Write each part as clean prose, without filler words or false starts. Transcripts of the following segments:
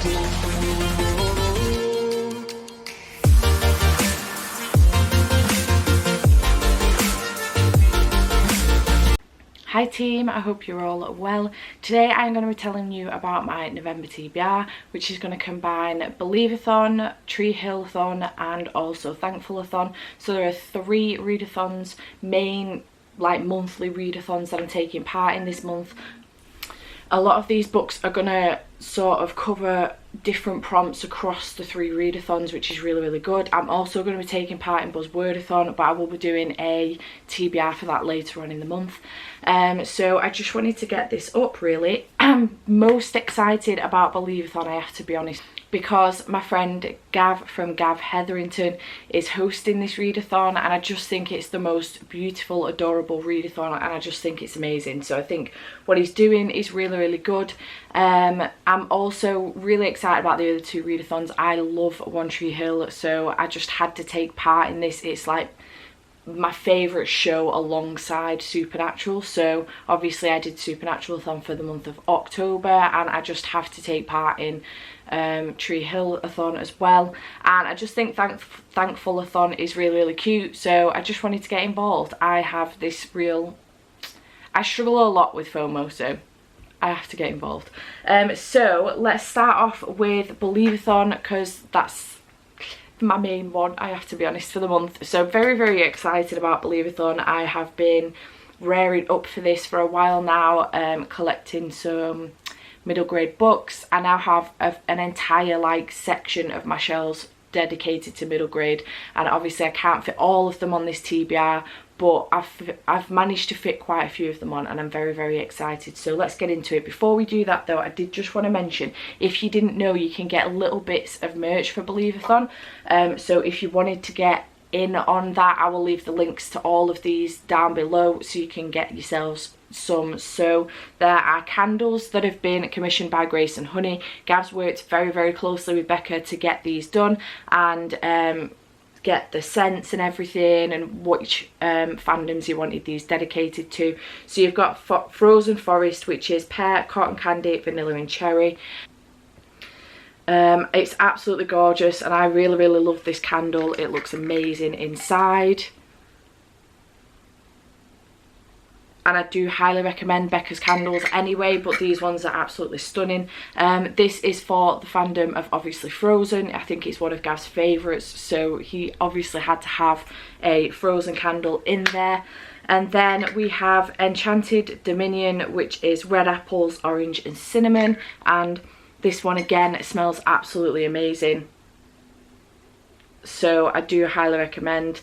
Hi team, I hope you're all well. Today I'm going to be telling you about my November TBR, which is going to combine Believathon, treehillathon and also Thankfulathon. So there are 3 readathons, main like monthly readathons that I'm taking part in this month. A lot of these books are going to sort of cover different prompts across the 3 readathons, which is really good. I'm also going to be taking part in Buzzwordathon, but I will be doing a TBR for that later on in the month. So I just wanted to get this up really. I'm most excited about Believathon, I have to be honest, because my friend Gav from Gav Hetherington is hosting this readathon, and I just think it's the most beautiful, adorable readathon, and I just think it's amazing. So I think what he's doing is really good. I'm also really excited about the other 2 readathons. I love One Tree Hill, so I just had to take part in this. It's like my favourite show alongside Supernatural, so obviously I did Supernaturalathon for the month of October, and I just have to take part in treehillathon as well. And I just think Thankfulathon is really cute, so I just wanted to get involved. I have this I struggle a lot with FOMO, so I have to get involved. So let's start off with Believathon, because that's my main one, I have to be honest, for the month. So very excited about Believathon. I have been raring up for this for a while now, collecting some middle grade books. I now have an entire like section of my shelves dedicated to middle grade, and obviously I can't fit all of them on this TBR, but I've managed to fit quite a few of them on, and I'm very excited. So let's get into it. Before we do that though, I did just want to mention, if you didn't know, you can get little bits of merch for Believathon. So if you wanted to get in on that, I will leave the links to all of these down below so you can get yourselves some. So there are candles that have been commissioned by Grace and Honey. Gav's worked very closely with Becca to get these done, and get the scents and everything, and which fandoms you wanted these dedicated to. So you've got Frozen Forest, which is pear, cotton candy, vanilla and cherry. It's absolutely gorgeous, and I really love this candle. It looks amazing inside, and I do highly recommend Becca's candles anyway, but these ones are absolutely stunning. This is for the fandom of obviously Frozen. I think it's one of Gav's favourites, so he obviously had to have a Frozen candle in there. And then we have Enchanted Dominion, which is red apples, orange and cinnamon, and this one again smells absolutely amazing, so I do highly recommend.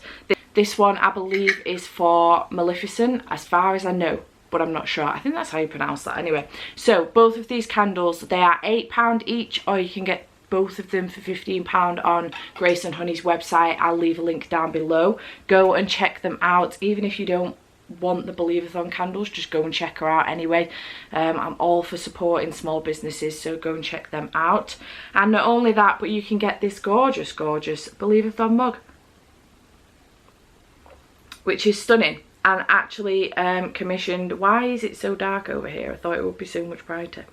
This one I believe is for Maleficent, as far as I know, but I'm not sure. I think that's how you pronounce that anyway. So both of these candles, they are £8 each, or you can get both of them for £15 on Grace and Honey's website. I'll leave a link down below. Go and check them out. Even if you don't want the Believathon candles, just go and check her out anyway. I'm all for supporting small businesses, so go and check them out. And not only that, but you can get this gorgeous Believathon mug, which is stunning, and actually commissioned. Why is it so dark over here? I thought it would be so much brighter.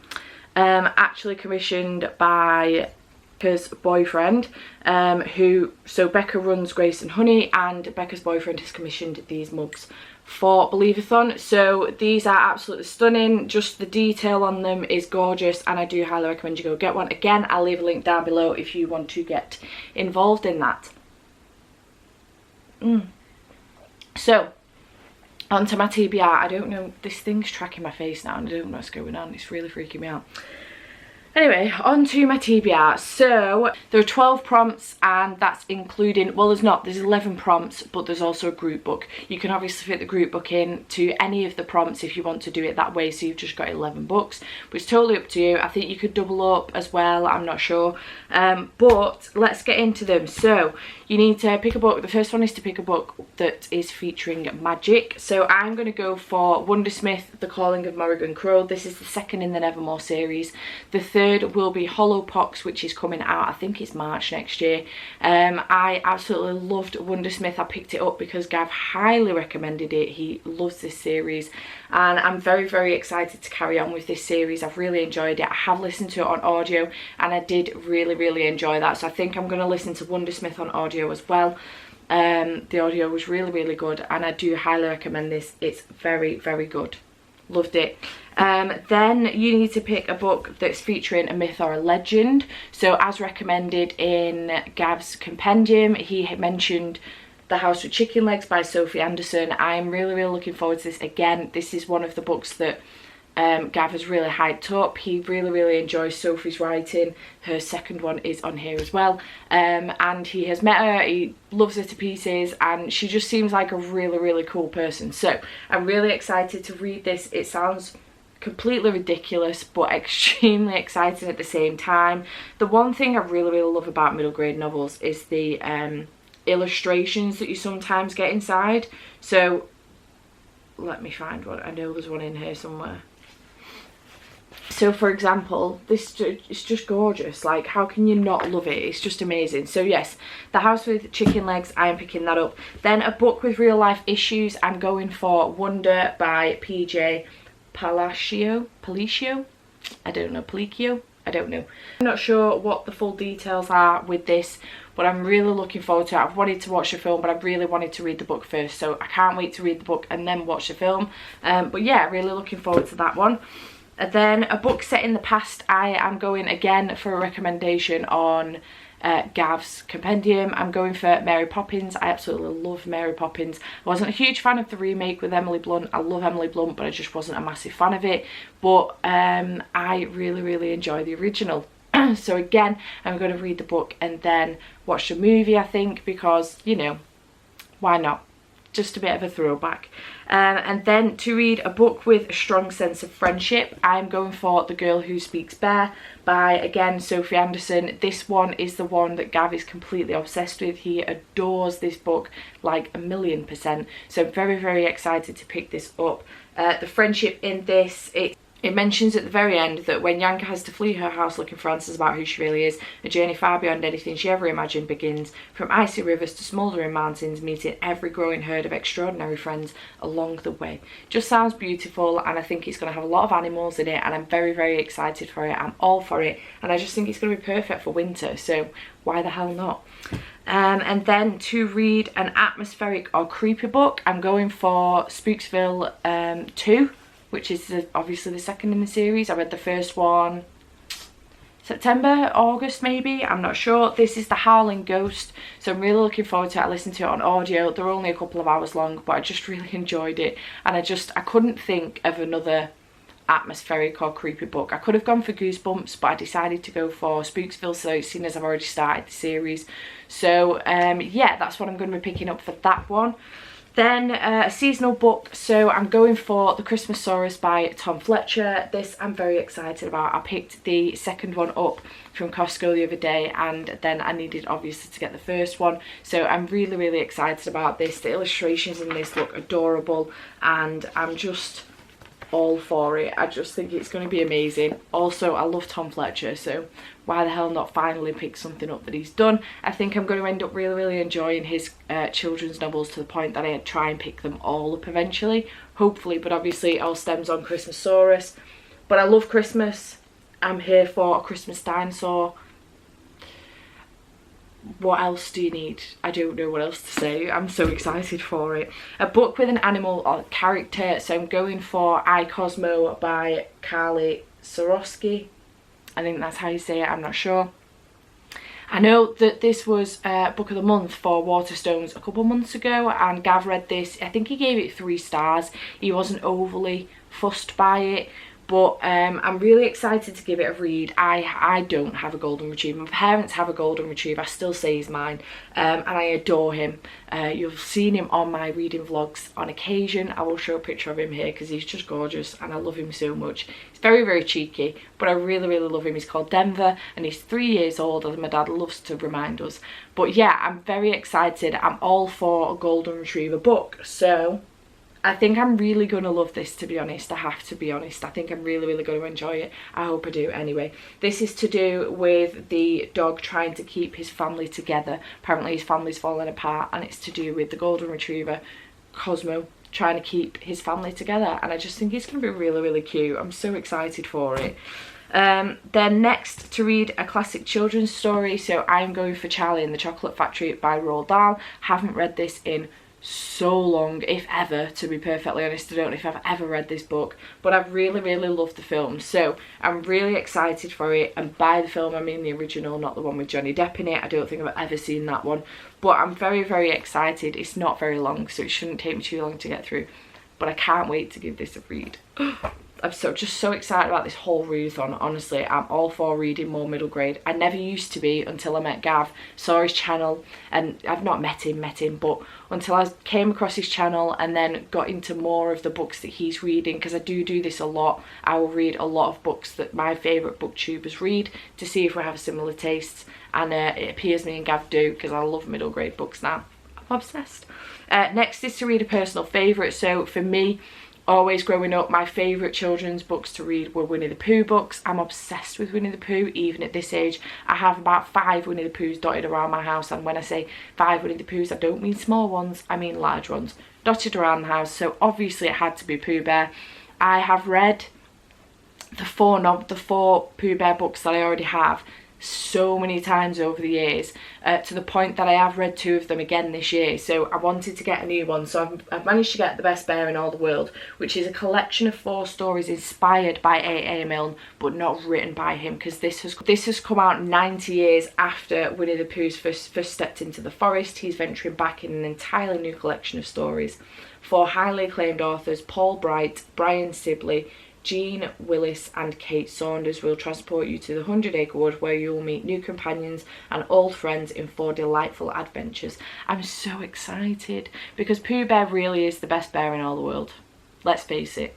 Actually commissioned by Becca's boyfriend, so Becca runs Grace and Honey, and Becca's boyfriend has commissioned these mugs for Believathon. So these are absolutely stunning. Just the detail on them is gorgeous, and I do highly recommend you go get one. Again, I'll leave a link down below if you want to get involved in that. So onto my TBR. I don't know, this thing's tracking my face now and I don't know what's going on. It's really freaking me out. Anyway, on to my TBR. So there are 12 prompts, and that's including, well, there's 11 prompts, but there's also a group book. You can obviously fit the group book in to any of the prompts if you want to do it that way, so you've just got 11 books, but it's totally up to you. I think you could double up as well, I'm not sure. But let's get into them. So you need to pick a book. The first one is to pick a book that is featuring magic. So I'm going to go for Wondersmith, The Calling of Morrigan Crow. This is the second in the Nevermore series. The third third will be Hollowpox, which is coming out, I think it's March next year. I absolutely loved Wondersmith. I picked it up because Gav highly recommended it. He loves this series, and I'm very, very excited to carry on with this series. I've really enjoyed it. I have listened to it on audio, and I did really, really enjoy that. So I think I'm going to listen to Wondersmith on audio as well. The audio was really, really good, and I do highly recommend this. It's very, very good. Loved it. Then you need to pick a book that's featuring a myth or a legend. So as recommended in Gav's compendium, he had mentioned The House with Chicken Legs by Sophie Anderson. I'm really, really looking forward to this. Again, this is one of the books that Gav has really hyped up. He really, really enjoys Sophie's writing. Her second one is on here as well. And he has met her, he loves her to pieces, and she just seems like a really, really cool person. So I'm really excited to read this. It sounds completely ridiculous but extremely exciting at the same time. The one thing I really, really love about middle grade novels is the illustrations that you sometimes get inside. So let me find one. I know there's one in here somewhere. So for example, this is just gorgeous. Like, how can you not love it? It's just amazing. So yes, The House with Chicken Legs, I am picking that up. Then a book with real life issues, I'm going for Wonder by PJ Palacio. I don't know. Palicchio? I don't know. I'm not sure what the full details are with this, but I'm really looking forward to it. I've wanted to watch the film, but I really wanted to read the book first, so I can't wait to read the book and then watch the film. But yeah, really looking forward to that one. And then a book set in the past, I am going again for a recommendation on Gav's compendium. I'm going for Mary Poppins. I absolutely love Mary Poppins. I wasn't a huge fan of the remake with Emily Blunt. I love Emily Blunt, but I just wasn't a massive fan of it. But I really, really enjoy the original. So again, I'm going to read the book and then watch the movie, I think, because, you know, why not? Just a bit of a throwback. And then to read a book with a strong sense of friendship, I'm going for The Girl Who Speaks Bear by, again, Sophie Anderson. This one is the one that Gav is completely obsessed with. He adores this book like 1,000,000%. So I'm very, very excited to pick this up. The friendship in this, it mentions at the very end that when Yanka has to flee her house looking for answers about who she really is, a journey far beyond anything she ever imagined begins. From icy rivers to smouldering mountains, meeting every growing herd of extraordinary friends along the way. Just sounds beautiful, and I think it's going to have a lot of animals in it, and I'm very, very excited for it. I'm all for it, and I just think it's going to be perfect for winter, so why the hell not? And then to read an atmospheric or creepy book, I'm going for Spooksville 2. Which is obviously the second in the series. I read the first one September, August maybe, I'm not sure. This is The Howling Ghost, so I'm really looking forward to it. I listened to it on audio. They're only a couple of hours long, but I just really enjoyed it, and I couldn't think of another atmospheric or creepy book. I could have gone for Goosebumps, but I decided to go for Spooksville, so seeing as I've already started the series. So yeah, that's what I'm going to be picking up for that one. Then a seasonal book, so I'm going for The Christmasaurus by Tom Fletcher. This I'm very excited about. I picked the second one up from Costco the other day, and then I needed obviously to get the first one. So I'm really, really excited about this. The illustrations in this look adorable, and I'm just all for it. I just think it's going to be amazing. Also, I love Tom Fletcher, so why the hell not finally pick something up that he's done. I think I'm going to end up really, really enjoying his children's novels to the point that I try and pick them all up eventually, hopefully, but obviously it all stems on Christmasaurus. But I love Christmas. I'm here for a Christmas dinosaur. What else do you need? I don't know what else to say. I'm so excited for it. A book with an animal or character, so I'm going for I, Cosmo by Carly Swarovski. I think that's how you say it, I'm not sure. I know that this was book of the month for Waterstones a couple months ago, and Gav read this. I think he gave it 3 stars. He wasn't overly fussed by it, but I'm really excited to give it a read. I don't have a golden retriever. My parents have a golden retriever. I still say he's mine, and I adore him. You've seen him on my reading vlogs on occasion. I will show a picture of him here because he's just gorgeous and I love him so much. He's very, very cheeky, but I really, really love him. He's called Denver and he's 3 years old, as my dad loves to remind us. But yeah, I'm very excited. I'm all for a golden retriever book, so I think I'm really going to love this, to be honest. I have to be honest. I think I'm really, really going to enjoy it. I hope I do anyway. This is to do with the dog trying to keep his family together. Apparently his family's falling apart, and it's to do with the golden retriever, Cosmo, trying to keep his family together. And I just think it's going to be really, really cute. I'm so excited for it. Then next, to read a classic children's story. So I'm going for Charlie and the Chocolate Factory by Roald Dahl. Haven't read this in so long, if ever, to be perfectly honest. I don't know if I've ever read this book, but I've really, really loved the film, so I'm really excited for it. And by the film I mean the original, not the one with Johnny Depp in it. I don't think I've ever seen that one, but I'm very, very excited. It's not very long, so it shouldn't take me too long to get through, but I can't wait to give this a read. I'm just so excited about this whole readathon. Honestly, I'm all for reading more middle grade. I never used to be until I met Gav, saw his channel, and I've not met him, but until I came across his channel and then got into more of the books that he's reading, because I do this a lot. I will read a lot of books that my favourite booktubers read to see if we have similar tastes, and it appears me and Gav do, because I love middle grade books now. I'm obsessed. Next is to read a personal favourite. So for me, always growing up, my favourite children's books to read were Winnie the Pooh books. I'm obsessed with Winnie the Pooh, even at this age. I have about 5 Winnie the Poohs dotted around my house, and when I say 5 Winnie the Poohs, I don't mean small ones, I mean large ones, dotted around the house. So obviously it had to be Pooh Bear. I have read the four Pooh Bear books that I already have so many times over the years, to the point that I have read 2 of them again this year. So I wanted to get a new one, so I've managed to get The Best Bear in All the World, which is a collection of 4 stories inspired by A.A. Milne but not written by him, because this has come out 90 years after Winnie the Pooh's first stepped into the forest. He's venturing back in an entirely new collection of stories. 4 highly acclaimed authors, Paul Bright, Brian Sibley, Jean Willis and Kate Saunders, will transport you to the 100-acre wood, where you will meet new companions and old friends in 4 delightful adventures. I'm so excited, because Pooh Bear really is the best bear in all the world. Let's face it.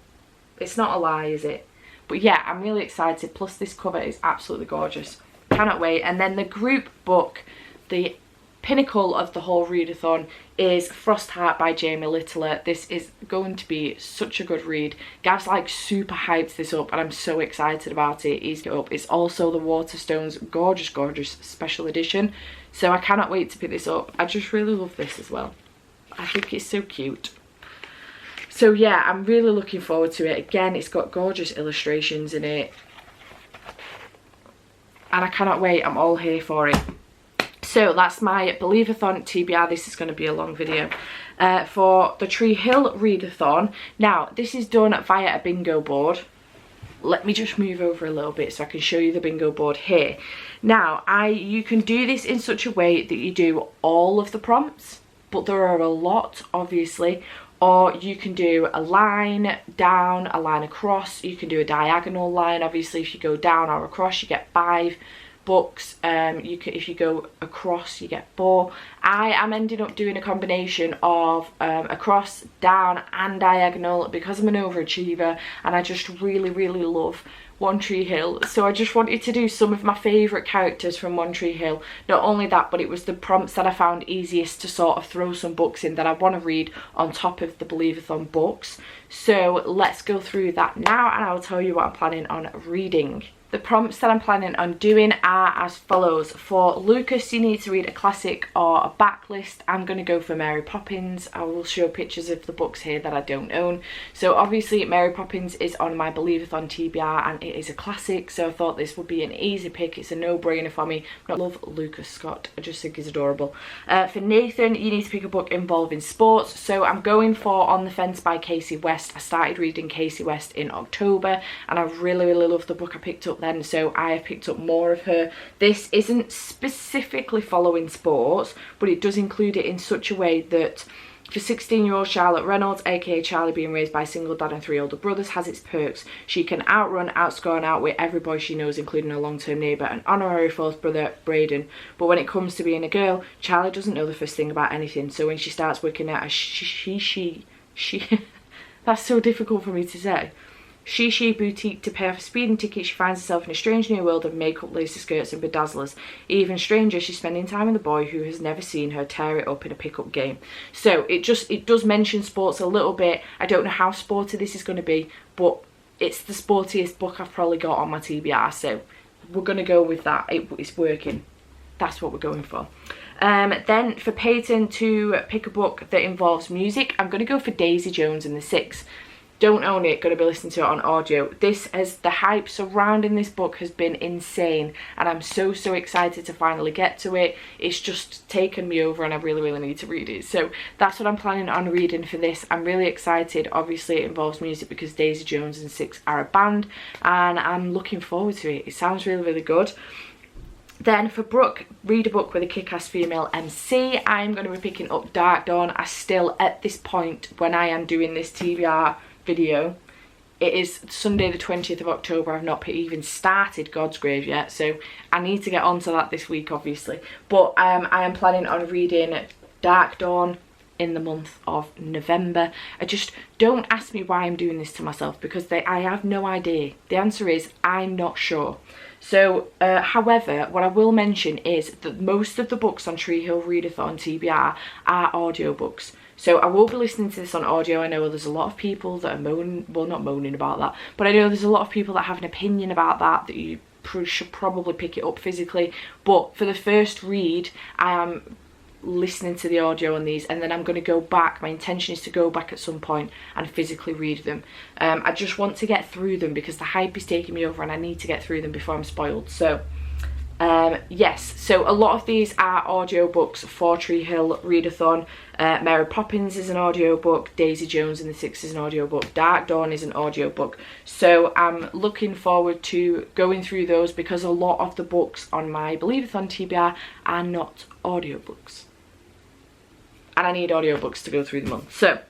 It's not a lie, is it? But yeah, I'm really excited. Plus this cover is absolutely gorgeous. Cannot wait. And then the group book, the pinnacle of the whole readathon, is Frostheart by Jamie Littler. This is going to be such a good read. Gav's like super hyped this up, and I'm so excited about it. He's got up. It's also the Waterstones gorgeous, gorgeous special edition, so I cannot wait to pick this up. I just really love this as well. I think it's so cute. So yeah, I'm really looking forward to it. Again, it's got gorgeous illustrations in it, and I cannot wait. I'm all here for it. So that's my Believethon TBR. This is going to be a long video. For the Tree Hill Readathon. Now, this is done via a bingo board. Let me just move over a little bit so I can show you the bingo board here. Now, you can do this in such a way that you do all of the prompts, but there are a lot, obviously. Or you can do a line down, a line across. You can do a diagonal line. Obviously, if you go down or across, you get 5 books. If you go across, you get 4. I am ending up doing a combination of across, down and diagonal, because I'm an overachiever and I just really, really love One Tree Hill. So I just wanted to do some of my favourite characters from One Tree Hill. Not only that, but it was the prompts that I found easiest to sort of throw some books in that I want to read on top of the Believathon books. So let's go through that now, and I'll tell you what I'm planning on reading. The prompts that I'm planning on doing are as follows. For Lucas, you need to read a classic or a backlist. I'm going to go for Mary Poppins. I will show pictures of the books here that I don't own. So obviously Mary Poppins is on my Believathon TBR, and it is a classic, so I thought this would be an easy pick. It's a no-brainer for me. I love Lucas Scott. I just think he's adorable. For Nathan, you need to pick a book involving sports. So I'm going for On the Fence by Casey West. I started reading Casey West in October, and I really, really love the book I picked up then, so I have picked up more of her. This isn't specifically following sports, but it does include it in such a way that for 16-year-old Charlotte Reynolds, aka Charlie, being raised by a single dad and 3 older brothers, has its perks. She can outrun, outscore and outwit every boy she knows, including her long-term neighbour and honorary fourth brother Braden. But when it comes to being a girl, Charlie doesn't know the first thing about anything, so when she starts working out a she that's so difficult for me to say. She boutique to pay off a speeding ticket. She finds herself in a strange new world of makeup, lacy skirts and bedazzlers. Even stranger, she's spending time with a boy who has never seen her tear it up in a pickup game. So it does mention sports a little bit. I don't know how sporty this is going to be, but it's the sportiest book I've probably got on my TBR, so we're going to go with that. It's working. That's what we're going for. Then for Peyton to pick a book that involves music, I'm going to go for Daisy Jones and the Six. Don't own it, going to be listening to it on audio. The hype surrounding this book has been insane, and I'm so excited to finally get to it. It's just taken me over and I really need to read it. So that's what I'm planning on reading for this. I'm really excited. Obviously it involves music because Daisy Jones and Six are a band, and I'm looking forward to it. It sounds really good. Then for Brooke, read a book with a kick-ass female MC. I'm going to be picking up Dark Dawn. I still, at this point when I am doing this TBR video, it is Sunday the 20th of October. I've not even started God's Grave yet, so I need to get onto that this week obviously. But I am planning on reading Dark Dawn in the month of November. Don't ask me why I'm doing this to myself, because I have no idea. The answer is I'm not sure. So however, what I will mention is that most of the books on Tree Hill Readathon TBR are audiobooks. So I will be listening to this on audio. I know there's a lot of people that are not moaning about that, but I know there's a lot of people that have an opinion about that you should probably pick it up physically. But for the first read, I am listening to the audio on these, and then I'm going to go back. My intention is to go back at some point and physically read them. I just want to get through them because the hype is taking me over and I need to get through them before I'm spoiled. So yes, so a lot of these are audiobooks for Tree Hill Readathon. Mary Poppins is an audiobook, Daisy Jones and the Six is an audiobook, Dark Dawn is an audiobook. So I'm looking forward to going through those because a lot of the books on my Believethon TBR are not audiobooks. And I need audiobooks to go through the month. So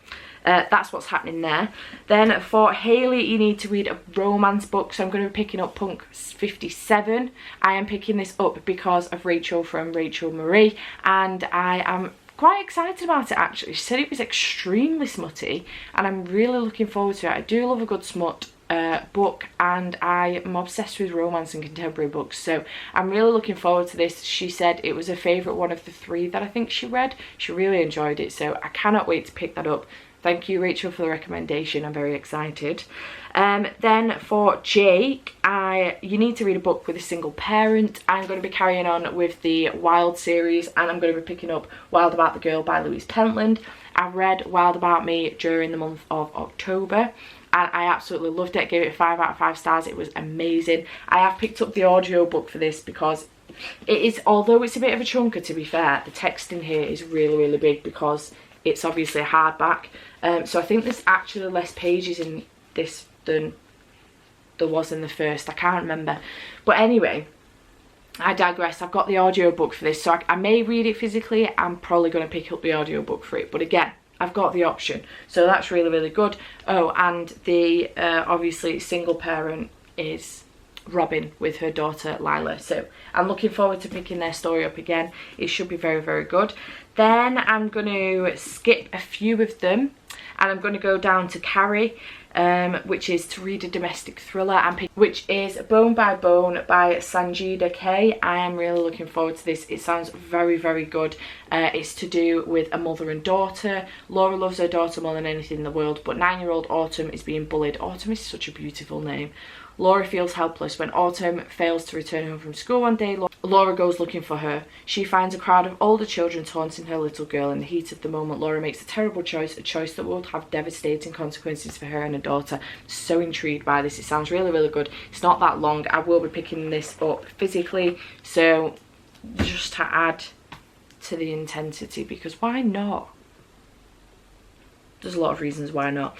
that's what's happening there. Then for Hayley, you need to read a romance book. So I'm going to be picking up Punk 57. I am picking this up because of Rachael from Rachael Marie, and I am quite excited about it actually. She said it was extremely smutty, and I'm really looking forward to it. I do love a good smut book, and I am obsessed with romance and contemporary books, so I'm really looking forward to this. She said it was her favourite one of the 3 that I think she read. She really enjoyed it, so I cannot wait to pick that up. Thank you, Rachael, for the recommendation. I'm very excited. Then for Jake, you need to read a book with a single parent. I'm going to be carrying on with the Wild series, and I'm going to be picking up Wild About the Girl by Louise Pentland. I read Wild About Me during the month of October, and I absolutely loved it. Gave it 5 out of 5 stars. It was amazing. I have picked up the audio book for this because it is, although it's a bit of a chunker to be fair, the text in here is really big because it's obviously a hardback. So I think there's actually less pages in this than there was in the first. I can't remember. But anyway, I digress. I've got the audio book for this, so I may read it physically. I'm probably going to pick up the audio book for it. But again, I've got the option, so that's really good. Oh, and the obviously single parent is Robin with her daughter Lila, so I'm looking forward to picking their story up again. It should be very good. Then I'm going to skip a few of them, and I'm going to go down to Carrie, which is to read a domestic thriller, which is Bone by Bone by Sanjida K. I am really looking forward to this. It sounds very good. It's to do with a mother and daughter. Laura loves her daughter more than anything in the world, but 9-year-old Autumn is being bullied. Autumn is such a beautiful name. Laura feels helpless when Autumn fails to return home from school one day. Laura goes looking for her. She finds a crowd of older children taunting her little girl. In the heat of the moment, Laura makes a terrible choice, a choice that will have devastating consequences for her and her daughter. So intrigued by this. It sounds really good. It's not that long. I will be picking this up physically, so just to add to the intensity, because why not? There's a lot of reasons why not.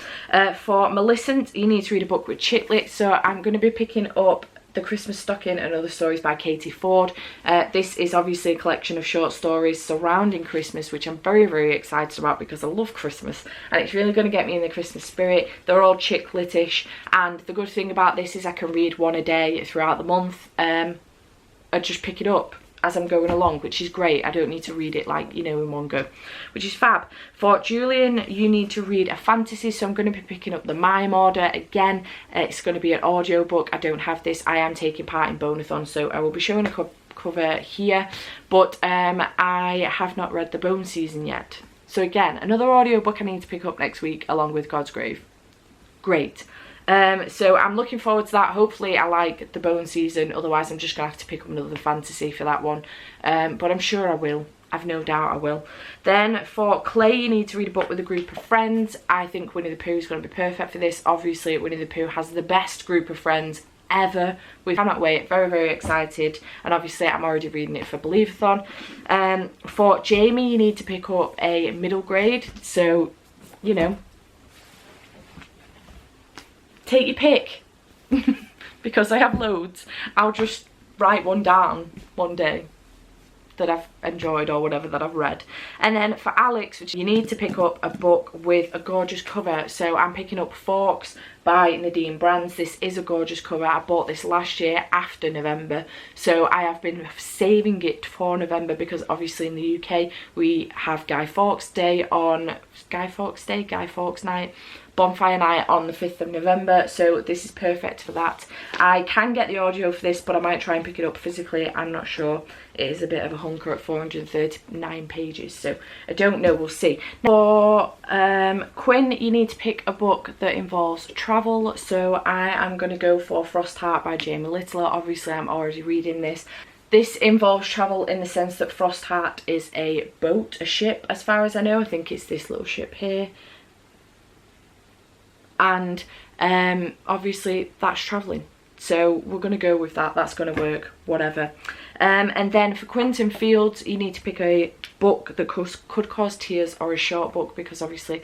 For Millicent, you need to read a book with Chiclet, so I'm going to be picking up The Christmas Stocking and Other Stories by Katie Ford. This is obviously a collection of short stories surrounding Christmas, which I'm very excited about because I love Christmas, and it's really going to get me in the Christmas spirit. They're all Chiclet-ish, and the good thing about this is I can read one a day throughout the month. I just pick it up as I'm going along, which is great. I don't need to read it like, you know, in one go, which is fab. For Julian, you need to read a fantasy, so I'm going to be picking up the Mime Order again. It's going to be an audio book. I don't have this. I am taking part in Bonathon, so I will be showing a cover here, but I have not read the Bone Season yet. So again, another audio book I need to pick up next week along with God's Grave. Great. So I'm looking forward to that. Hopefully I like the Bone Season, otherwise I'm just gonna have to pick up another fantasy for that one, but I'm sure I will. I've no doubt I will. Then for Clay, you need to read a book with a group of friends. I think Winnie the Pooh is going to be perfect for this. Obviously Winnie the Pooh has the best group of friends ever. We cannot wait. Very, very excited. And obviously I'm already reading it for Believathon. For Jamie, you need to pick up a middle grade, so you know, take your pick. Because I have loads. I'll just write one down one day that I've enjoyed or whatever that I've read. And then for Alex, you need to pick up a book with a gorgeous cover. So I'm picking up Forks by Nadine Brands. This is a gorgeous cover. I bought this last year after November, so I have been saving it for November because obviously in the UK we have Guy Fawkes Day on Guy Fawkes Night, Bonfire Night on the 5th of November, so this is perfect for that. I can get the audio for this, but I might try and pick it up physically. I'm not sure. It is a bit of a hunker at 439 pages, so I don't know, we'll see. For Quinn, you need to pick a book that involves travel, so I am going to go for Frost Heart by Jamie Littler. Obviously I'm already reading this. This involves travel in the sense that Frost Heart is a boat, a ship, as far as I know. I think it's this little ship here. And obviously that's travelling, so we're going to go with that. That's going to work, whatever. And then for Quentin Fields, you need to pick a book that could cause tears, or a short book, because obviously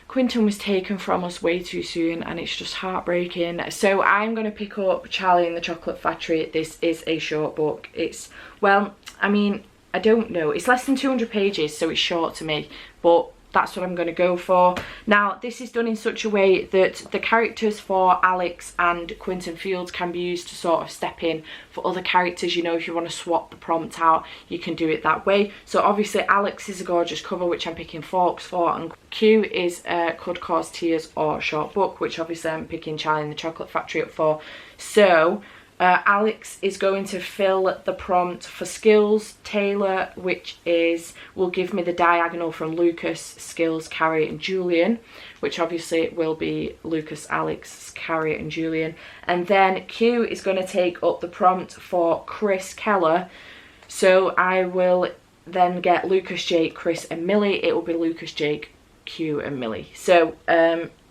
Quentin was taken from us way too soon and it's just heartbreaking. So I'm going to pick up Charlie and the Chocolate Factory. This is a short book. It's, well, I mean, I don't know, it's less than 200 pages, so it's short to me, but that's what I'm going to go for. Now, this is done in such a way that the characters for Alex and Quentin Fields can be used to sort of step in for other characters. You know, if you want to swap the prompt out, you can do it that way. So obviously Alex is a gorgeous cover, which I'm picking Forks for, and Q is Could Cause Tears or short book, which obviously I'm picking Charlie and the Chocolate Factory up for. So Alex is going to fill the prompt for Skills Taylor, which will give me the diagonal from Lucas, Skills, Carrie and Julian, which obviously will be Lucas, Alex, Carrie and Julian. And then Q is going to take up the prompt for Chris Keller, so I will then get Lucas, Jake, Chris and Millie. It will be Lucas, Jake, Q and Millie. So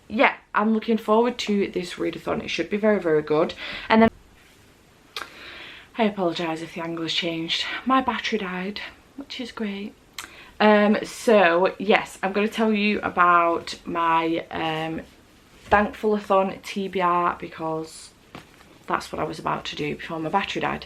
yeah, I'm looking forward to this readathon. It should be very, very good. And then I apologise if the angle has changed. My battery died, which is great. So yes, I'm going to tell you about my Thankfulathon TBR, because that's what I was about to do before my battery died.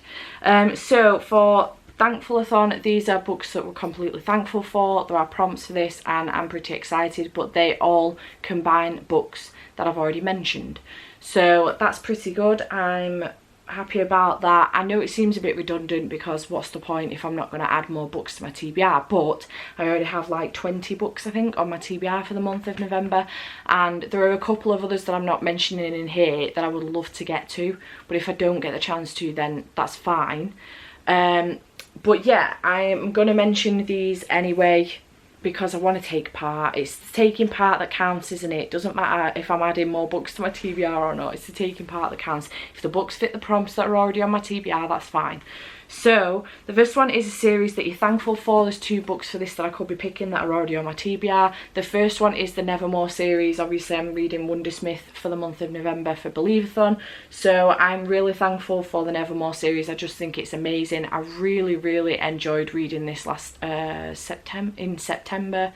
So for Thankfulathon, these are books that we're completely thankful for. There are prompts for this and I'm pretty excited, but they all combine books that I've already mentioned. So that's pretty good. I'm happy about that. I know it seems a bit redundant, because what's the point if I'm not going to add more books to my TBR, but I already have like 20 books I think on my TBR for the month of November, and there are a couple of others that I'm not mentioning in here that I would love to get to, but if I don't get the chance to, then that's fine. But yeah, I'm going to mention these anyway because I want to take part. It's the taking part that counts, isn't it? It doesn't matter if I'm adding more books to my TBR or not. It's the taking part that counts. If the books fit the prompts that are already on my TBR, that's fine. So the first one is a series that you're thankful for. There's 2 books for this that I could be picking that are already on my TBR. The first one is the Nevermore series. Obviously I'm reading Wondersmith for the month of November for Believathon, so I'm really thankful for the Nevermore series. I just think it's amazing. I really enjoyed reading this last September,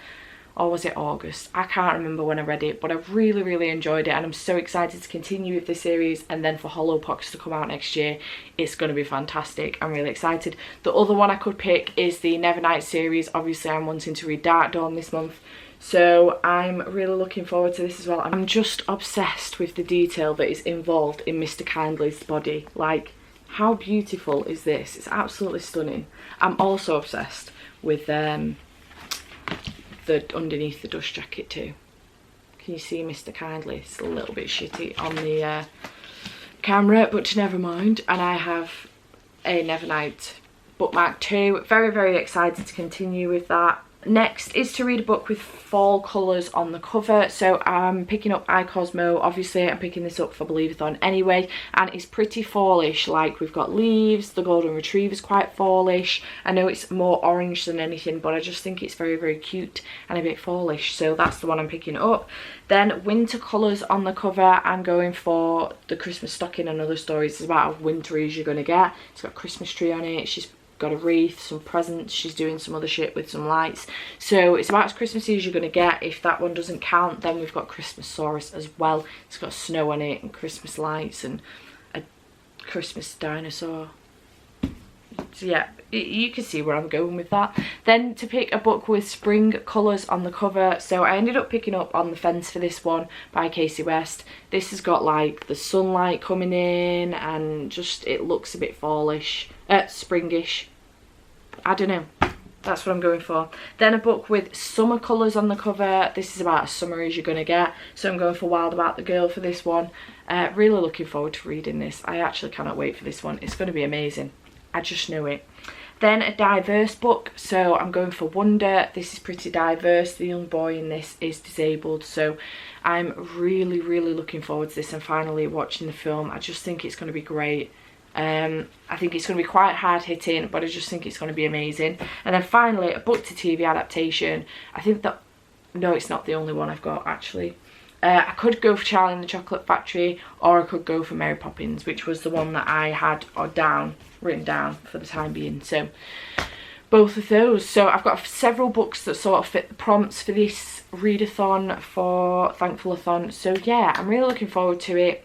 or was it August? I can't remember when I read it, but I really enjoyed it, and I'm so excited to continue with the series. And then for Hollowpox to come out next year, it's going to be fantastic. I'm really excited. The other one I could pick is the Nevernight series. Obviously I'm wanting to read Dark Dawn this month, so I'm really looking forward to this as well. I'm just obsessed with the detail that is involved in Mr. Kindly's body. Like, How beautiful is this? It's absolutely stunning. I'm also obsessed with the underneath the dust jacket too. Can you see Mr. Kindly? It's a little bit shitty on the camera, but never mind. And I have a Nevernight bookmark too. Very, very excited to continue with that. Next is to read a book with fall colours on the cover. So I'm picking up iCosmo. Obviously I'm picking this up for Believathon anyway, and it's pretty fallish. Like, we've got leaves, the golden retriever's quite fallish. I know it's more orange than anything, but I just think it's very, very cute and a bit fallish, so that's the one I'm picking up. Then winter colours on the cover. I'm going for the Christmas stocking and other stories. It's about as wintry as you're going to get. It's got a Christmas tree on it. She's got a wreath, some presents, she's doing some other shit with some lights, so it's about as Christmassy as you're gonna get. If that one doesn't count, then we've got Christmasaurus as well. It's got snow on it and Christmas lights and a Christmas dinosaur. So yeah, you can see where I'm going with that. Then to pick a book with spring colours on the cover, so I ended up picking up On the Fence for this one by Casey West. This has got like the sunlight coming in and just, it looks a bit fallish, springish. I don't know, that's what I'm going for. Then a book with summer colours on the cover. This is about as summery as you're going to get, so I'm going for Wild About the Girl for this one. Really looking forward to reading this. I actually cannot wait for this one. It's going to be amazing. I just know it. Then a diverse book, so I'm going for Wonder. This is pretty diverse. The young boy in this is disabled, so I'm really, really looking forward to this and finally watching the film. I just think it's going to be great. I think it's going to be quite hard hitting, but I just think it's going to be amazing. And then finally a book to TV adaptation. I think that, no, it's not the only one I've got actually. I could go for Charlie and the Chocolate Factory, or I could go for Mary Poppins, which was the one that I had written down for the time being. So both of those. So I've got several books that sort of fit the prompts for this readathon for Thankfulathon. So yeah, I'm really looking forward to it.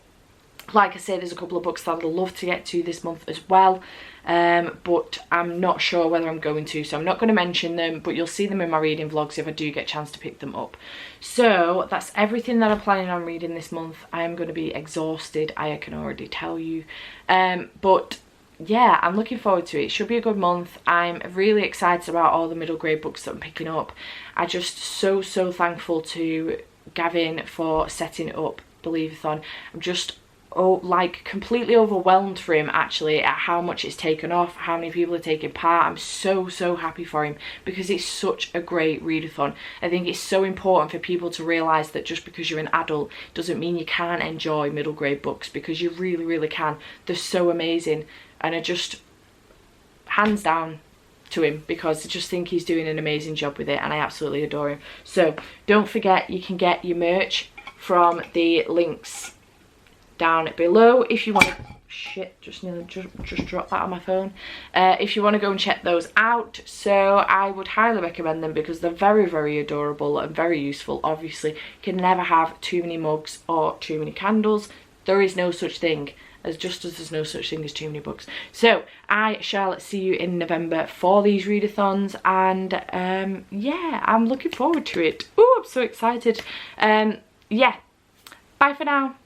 Like I say, there's a couple of books that I'd love to get to this month as well, but I'm not sure whether I'm going to, so I'm not going to mention them, but you'll see them in my reading vlogs if I do get a chance to pick them up. So that's everything that I'm planning on reading this month. I am going to be exhausted, I can already tell you, but yeah, I'm looking forward to it. It should be a good month. I'm really excited about all the middle grade books that I'm picking up. I'm just so thankful to Gavin for setting up Believathon. I'm just like completely overwhelmed for him actually at how much it's taken off, how many people are taking part. I'm so happy for him because it's such a great readathon. I think it's so important for people to realise that just because you're an adult doesn't mean you can't enjoy middle grade books, because you really can. They're so amazing, and I just hands down to him because I just think he's doing an amazing job with it and I absolutely adore him. So don't forget, you can get your merch from the links down below if you want to. Shit, just dropped that on my phone. If you want to go and check those out, so I would highly recommend them because they're very adorable and very useful. Obviously, you can never have too many mugs or too many candles. There is no such thing, as there's no such thing as too many books. So I shall see you in November for these readathons, and yeah, I'm looking forward to it. Oh, I'm so excited. Yeah, bye for now.